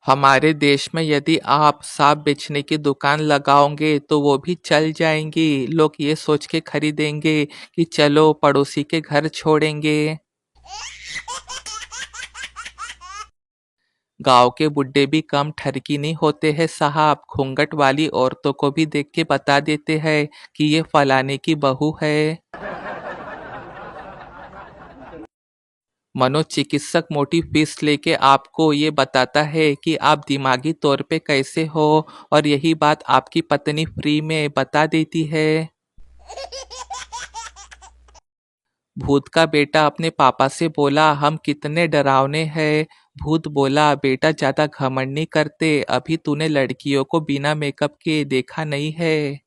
हमारे देश में यदि आप सांप बेचने की दुकान लगाओगे तो वो भी चल जाएंगी। लोग ये सोच के खरीदेंगे कि चलो पड़ोसी के घर छोड़ेंगे। गांव के बुड्ढे भी कम ठरकी नहीं होते हैं साहब, घूंघट वाली औरतों को भी देख के बता देते हैं कि ये फलाने की बहू है। मनोचिकित्सक मोटी फीस लेके आपको ये बताता है कि आप दिमागी तौर पे कैसे हो, और यही बात आपकी पत्नी फ्री में बता देती है। भूत का बेटा अपने पापा से बोला, हम कितने डरावने हैं। भूत बोला, बेटा ज्यादा घमंड नहीं करते, अभी तूने लड़कियों को बिना मेकअप के देखा नहीं है।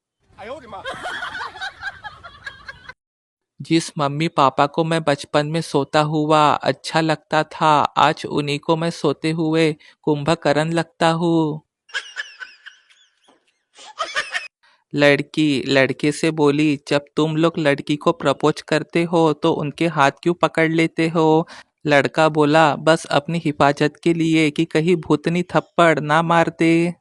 जिस मम्मी पापा को मैं बचपन में सोता हुआ अच्छा लगता था, आज उन्हीं को मैं सोते हुए कुंभकर्ण लगता हूँ। लड़की लड़के से बोली, जब तुम लोग लड़की को प्रपोज करते हो तो उनके हाथ क्यों पकड़ लेते हो। लड़का बोला, बस अपनी हिफाजत के लिए कि कहीं भूतनी थप्पड़ ना मार दे।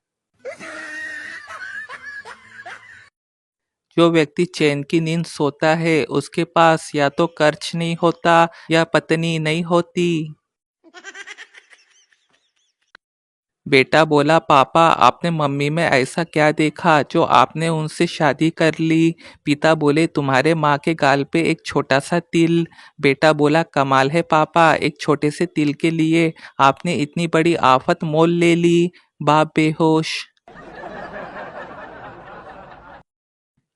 जो व्यक्ति चैन की नींद सोता है उसके पास या तो कर्ज नहीं होता या पत्नी नहीं होती। बेटा बोला, पापा आपने मम्मी में ऐसा क्या देखा जो आपने उनसे शादी कर ली। पिता बोले, तुम्हारे माँ के गाल पे एक छोटा सा तिल। बेटा बोला, कमाल है पापा, एक छोटे से तिल के लिए आपने इतनी बड़ी आफत मोल ले ली। बाप बेहोश।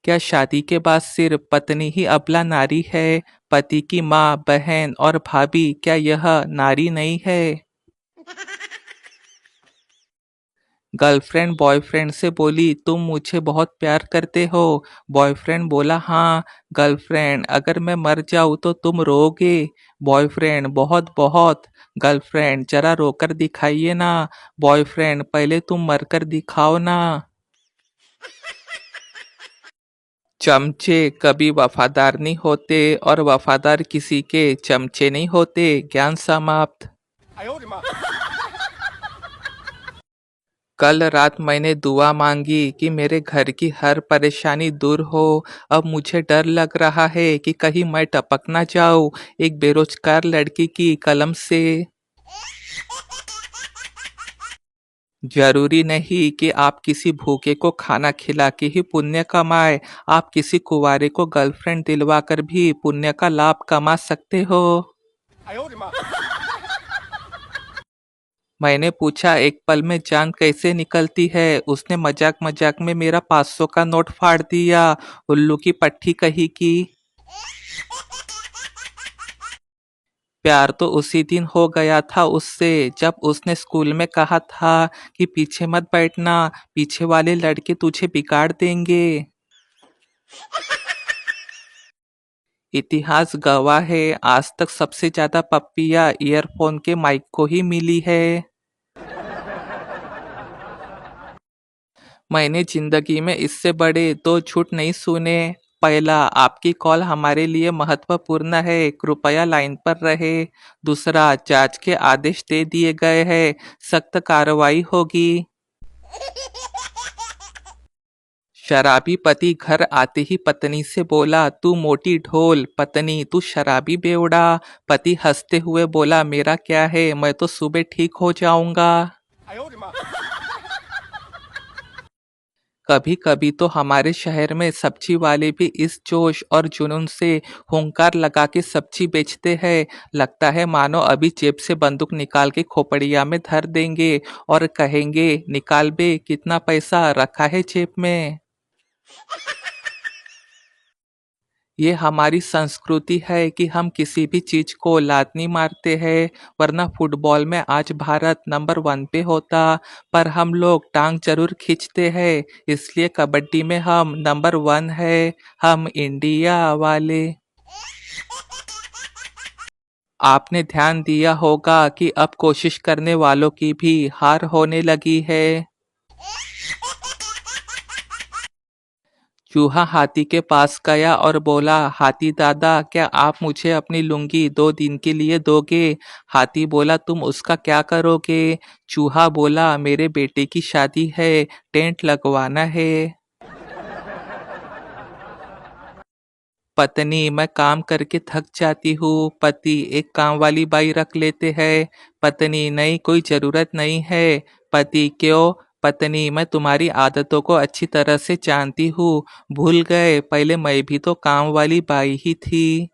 क्या शादी के बाद सिर्फ पत्नी ही अबला नारी है? पति की माँ, बहन और भाभी क्या यह नारी नहीं है? गर्लफ्रेंड बॉयफ्रेंड से बोली, तुम मुझे बहुत प्यार करते हो। बॉयफ्रेंड बोला, हाँ। गर्लफ्रेंड, अगर मैं मर जाऊँ तो तुम रोओगे? बॉयफ्रेंड, बहुत बहुत। गर्लफ्रेंड, जरा रोकर दिखाइए ना। बॉयफ्रेंड, पहले तुम मरकर दिखाओ ना। चमचे कभी वफादार नहीं होते और वफादार किसी के चमचे नहीं होते। ज्ञान समाप्त। कल रात मैंने दुआ मांगी कि मेरे घर की हर परेशानी दूर हो। अब मुझे डर लग रहा है कि कहीं मैं टपक ना जाऊं एक बेरोजगार लड़की की कलम से। जरूरी नहीं कि आप किसी भूखे को खाना खिला के ही पुण्य कमाए। आप किसी कुंवारे को गर्लफ्रेंड दिलवा कर भी पुण्य का लाभ कमा सकते हो। मैंने पूछा, एक पल में जान कैसे निकलती है? उसने मजाक मजाक में मेरा 500 का नोट फाड़ दिया। उल्लू की पट्टी कही की। प्यार तो उसी दिन हो गया था उससे जब उसने स्कूल में कहा था कि पीछे मत बैठना, पीछे वाले लड़के तुझे बिगाड़ देंगे। इतिहास गवाह है, आज तक सबसे ज्यादा पप्पियां ईयरफोन के माइक को ही मिली है। मैंने जिंदगी में इससे बड़े दो झूठ नहीं सुने। पहला, आपकी कॉल हमारे लिए महत्वपूर्ण है, कृपया लाइन पर रहे। दूसरा, जांच के आदेश दे दिए गए हैं, सख्त कार्रवाई होगी। शराबी पति घर आते ही पत्नी से बोला, तू मोटी ढोल। पत्नी, तू शराबी बेवड़ा। पति हंसते हुए बोला, मेरा क्या है, मैं तो सुबह ठीक हो जाऊंगा। कभी कभी तो हमारे शहर में सब्जी वाले भी इस जोश और जुनून से हुंकार लगा के सब्जी बेचते हैं, लगता है मानो अभी जेब से बंदूक निकाल के खोपड़िया में धर देंगे और कहेंगे, निकाल बे, कितना पैसा रखा है जेब में। ये हमारी संस्कृति है कि हम किसी भी चीज को लात नहीं मारते हैं, वरना फुटबॉल में आज भारत नंबर 1 पे होता। पर हम लोग टांग जरूर खींचते हैं, इसलिए कबड्डी में हम नंबर 1 है। हम इंडिया वाले। आपने ध्यान दिया होगा कि अब कोशिश करने वालों की भी हार होने लगी है। चूहा हाथी के पास गया और बोला, हाथी दादा, क्या आप मुझे अपनी लुंगी 2 दिन के लिए दोगे? हाथी बोला, तुम उसका क्या करोगे? चूहा बोला, मेरे बेटे की शादी है, टेंट लगवाना है। पत्नी, मैं काम करके थक जाती हूँ। पति, एक काम वाली बाई रख लेते हैं। पत्नी, नहीं, कोई जरूरत नहीं है। पति, क्यों? पत्नी, मैं तुम्हारी आदतों को अच्छी तरह से जानती हूँ। भूल गए, पहले मैं भी तो काम वाली बाई ही थी।